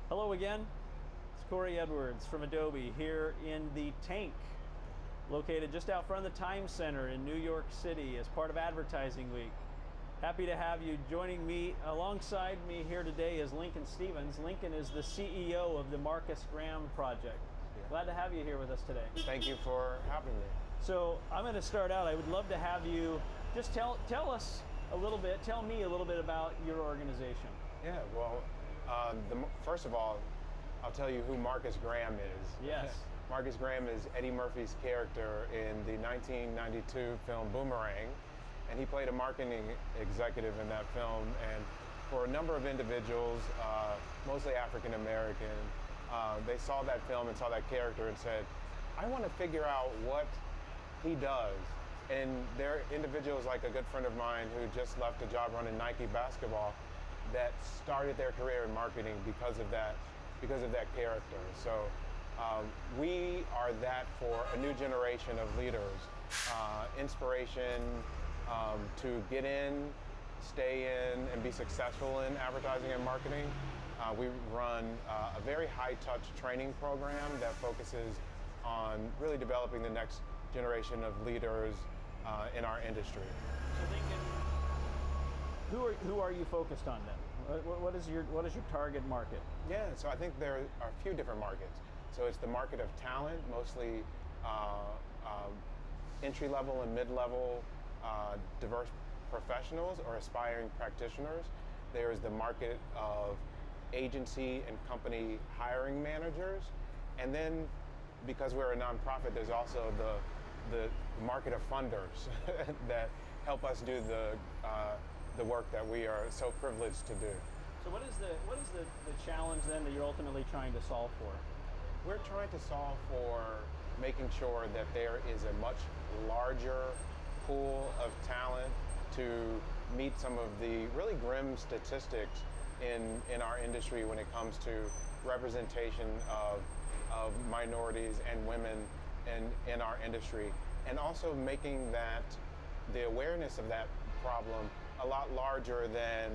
Hello again, it's Corey Edwards from Adobe here in the Tank, located just out front of the Times Center in New York City as part of Advertising Week. Happy to have you joining me. Alongside me here today is Lincoln Stevens. Lincoln is the CEO of the Marcus Graham Project. Glad to have you here with us today. Thank you for having me. So I'm going to start out. I would love to have you just tell us a little bit, tell me a little bit about your organization. Yeah, well, first of all, I'll tell you who Marcus Graham is. Yes. Marcus Graham is Eddie Murphy's character in the 1992 film Boomerang, and he played a marketing executive in that film. And for a number of individuals, mostly African American, they saw that film and saw that character and said, I want to figure out what he does. And there are individuals like a good friend of mine who just left a job running Nike basketball that started their career in marketing because of that character. So we are that for a new generation of leaders, inspiration to get in, stay in, and be successful in advertising and marketing. We run a very high-touch training program that focuses on really developing the next generation of leaders in our industry. So Lincoln, who are you focused on then? What is your target market? Yeah, so I think there are a few different markets. So it's the market of talent, mostly entry-level and mid-level diverse professionals or aspiring practitioners. There's the market of agency and company hiring managers, and then because we're a nonprofit, there's also the market of funders that help us do the work that we are so privileged to do. So what is the challenge then that you're ultimately trying to solve for? We're trying to solve for making sure that there is a much larger pool of talent to meet some of the really grim statistics in our industry when it comes to representation of minorities and women in our industry, and also making that the awareness of that problem a lot larger than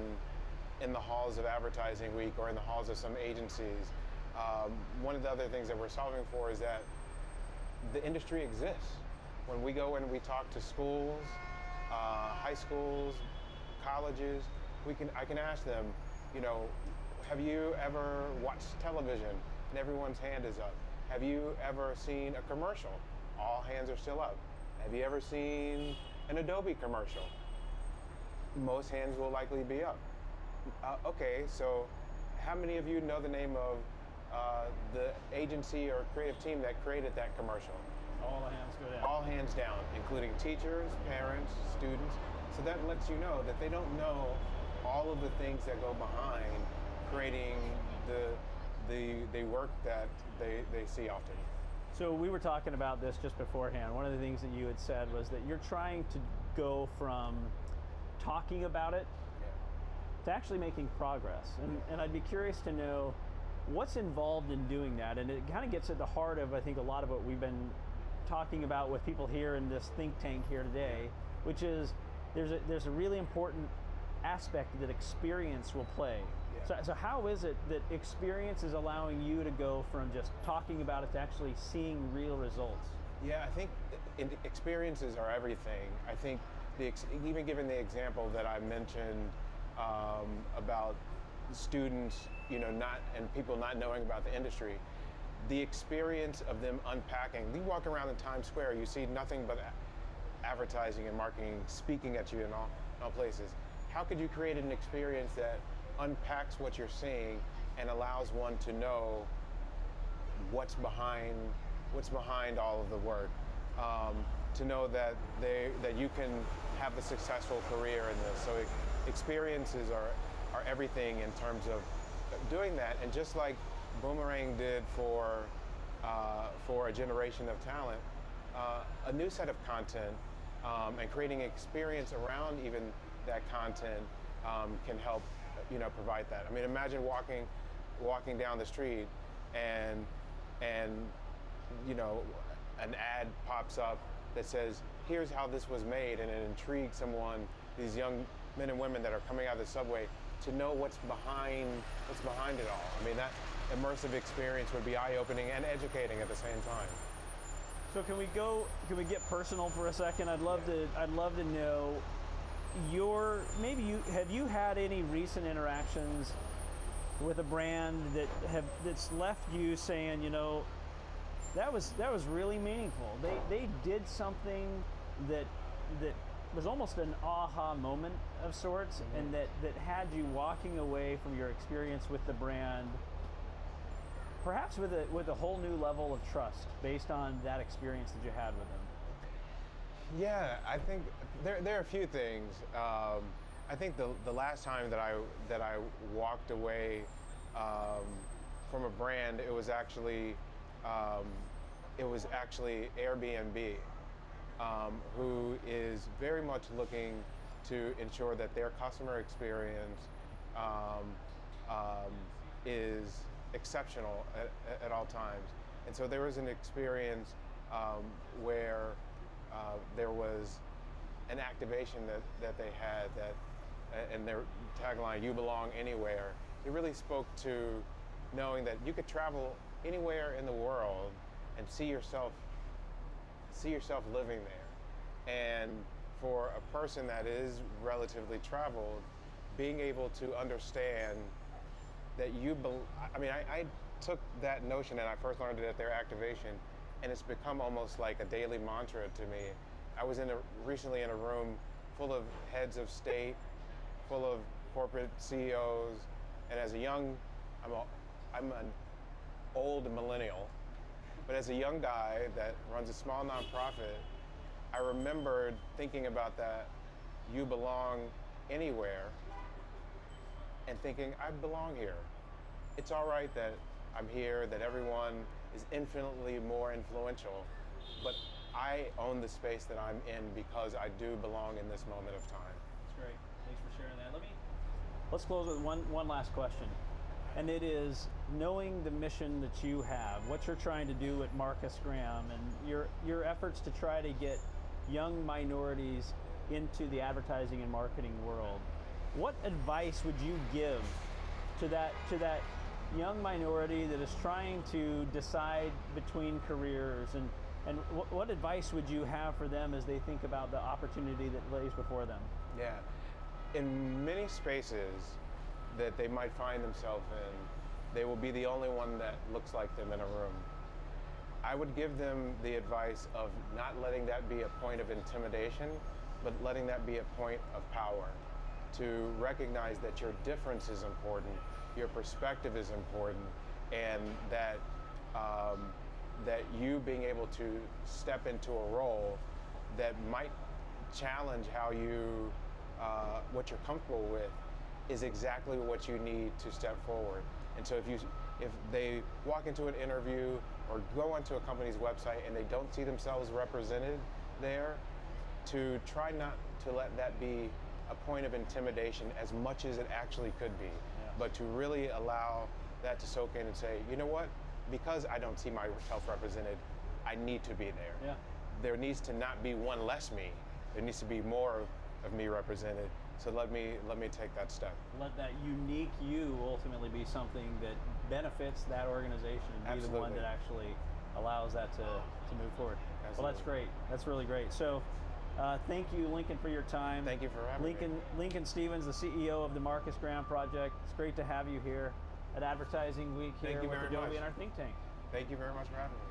in the halls of Advertising Week or in the halls of some agencies. One of the other things that we're solving for is that the industry exists. When we go and we talk to schools, high schools, colleges, I can ask them, have you ever watched television? And everyone's hand is up. Have you ever seen a commercial? All hands are still up. Have you ever seen an Adobe commercial? Most hands will likely be up. Okay, so how many of you know the name of the agency or creative team that created that commercial? All hands go down. All hands down, including teachers, parents, students. So that lets you know that they don't know all of the things that go behind creating the work that they see often. So we were talking about this just beforehand. One of the things that you had said was that you're trying to go from talking about it to actually making progress. And I'd be curious to know what's involved in doing that. And it kind of gets at the heart of, I think, a lot of what we've been talking about with people here in this think tank here today, which is there's a really important aspect that experience will play. Yeah. So how is it that experience is allowing you to go from just talking about it to actually seeing real results? Yeah, I think experiences are everything. I think even given the example that I mentioned about students, and people not knowing about the industry, the experience of them unpacking. You walk around in Times Square, you see nothing but advertising and marketing speaking at you in all places. How could you create an experience that unpacks what you're seeing and allows one to know what's behind all of the work? To know that you can have a successful career in this. So experiences are everything in terms of doing that. And just like Boomerang did for a generation of talent, a new set of content and creating experience around even that content can help provide that. I mean, imagine walking down the street and an ad pops up that says, here's how this was made, and it intrigues someone, these young men and women that are coming out of the subway, to know what's behind it all. I mean, that immersive experience would be eye-opening and educating at the same time. So can we get personal for a second? I'd love to know have you had any recent interactions with a brand that's left you saying, you know, that was really meaningful. They did something that was almost an aha moment of sorts, and that had you walking away from your experience with the brand, perhaps with a whole new level of trust based on that experience that you had with them. Yeah, I think there are a few things. I think the last time that I walked away from a brand, it was actually Airbnb, who is very much looking to ensure that their customer experience is exceptional at all times. And so there was an experience where there was an activation that they had and their tagline, "You belong anywhere." It really spoke to knowing that you could travel anywhere in the world and see yourself living there. And for a person that is relatively traveled, being able to understand that I took that notion and I first learned it at their activation, and it's become almost like a daily mantra to me. I was recently in a room full of heads of state, full of corporate CEOs, and as I'm an old millennial, but as a young guy that runs a small nonprofit, I remembered thinking about that, "You belong anywhere," and thinking, I belong here. It's all right that I'm here, that everyone is infinitely more influential, but I own the space that I'm in because I do belong in this moment of time. That's great. Thanks for sharing that. Let's close with one last question. And it is, knowing the mission that you have, what you're trying to do at Marcus Graham, and your efforts to try to get young minorities into the advertising and marketing world, what advice would you give to that young minority that is trying to decide between careers, and what advice would you have for them as they think about the opportunity that lays before them? Yeah. In many spaces that they might find themselves in, they will be the only one that looks like them in a room. I would give them the advice of not letting that be a point of intimidation, but letting that be a point of power. To recognize that your difference is important, your perspective is important, and that that you being able to step into a role that might challenge how you what you're comfortable with is exactly what you need to step forward. And so if they walk into an interview or go onto a company's website and they don't see themselves represented there, to try not to let that be a point of intimidation as much as it actually could be, but to really allow that to soak in and say, you know what, because I don't see myself represented, I need to be there. Yeah. There needs to not be one less me. There needs to be more of me represented. So let me take that step. Let that unique you ultimately be something that benefits that organization, and be the one that actually allows that to move forward. Absolutely. Well, that's great. That's really great. So thank you, Lincoln, for your time. Thank you for having me. Lincoln Stevens, the CEO of the Marcus Graham Project. It's great to have you here at Advertising Week here with Adobe and our think tank. Thank you very much for having me.